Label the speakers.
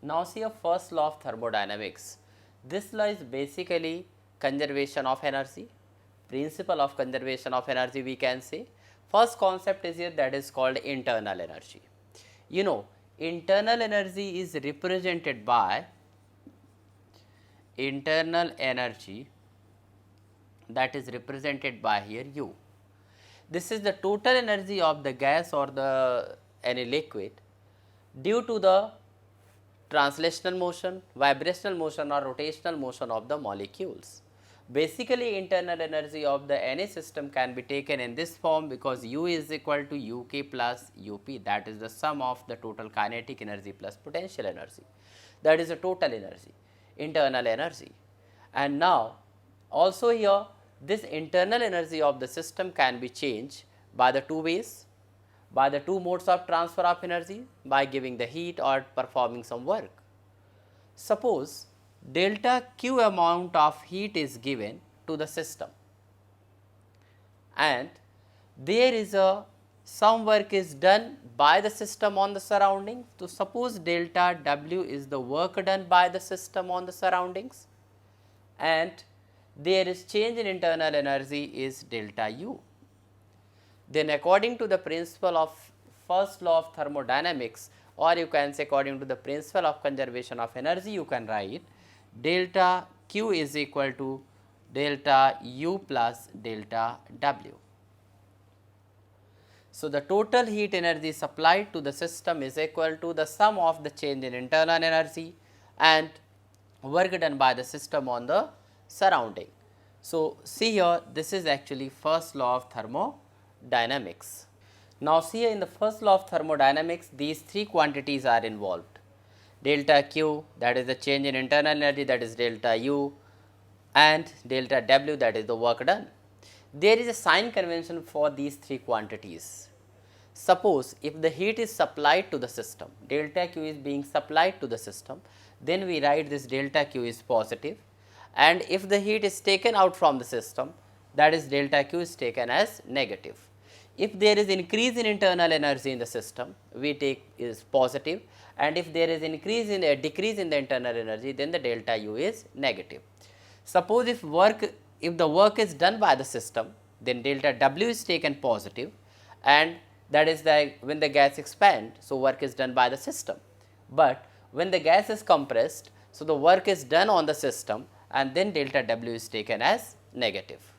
Speaker 1: Now see a first law of thermodynamics. This law is basically conservation of energy, principle of conservation of energy we can say. First concept is here, that is called internal energy. You know, internal energy is represented by internal energy, that is represented by here U. This is the total energy of the gas or the any liquid due to the translational motion, vibrational motion or rotational motion of the molecules. Basically, internal energy of the any system can be taken in this form, because U is equal to UK plus UP, that is the sum of the total kinetic energy plus potential energy, that is the total energy, internal energy. And now also here this internal energy of the system can be changed by the two ways, by the two modes of transfer of energy, by giving the heat or performing some work. Suppose delta Q amount of heat is given to the system and there is a some work is done by the system on the surroundings. So, suppose delta W is the work done by the system on the surroundings and there is change in internal energy is delta U. Then according to the principle of first law of thermodynamics, or you can say according to the principle of conservation of energy, you can write delta Q is equal to delta U plus delta W. So, the total heat energy supplied to the system is equal to the sum of the change in internal energy and work done by the system on the surrounding. So, see here, this is actually first law of thermodynamics. Now, see here in the first law of thermodynamics, these three quantities are involved: delta Q, that is the change in internal energy, that is delta U, and delta W, that is the work done. There is a sign convention for these three quantities. Suppose if the heat is supplied to the system, delta Q is being supplied to the system, then we write this delta Q is positive, and if the heat is taken out from the system, that is delta Q is taken as negative. If there is increase in internal energy in the system, we take is positive, and if there is increase in a decrease in the internal energy, then the delta U is negative. Suppose if the work is done by the system, then delta W is taken positive, and that is when the gas expands, so work is done by the system. But when the gas is compressed, so the work is done on the system and then delta W is taken as negative.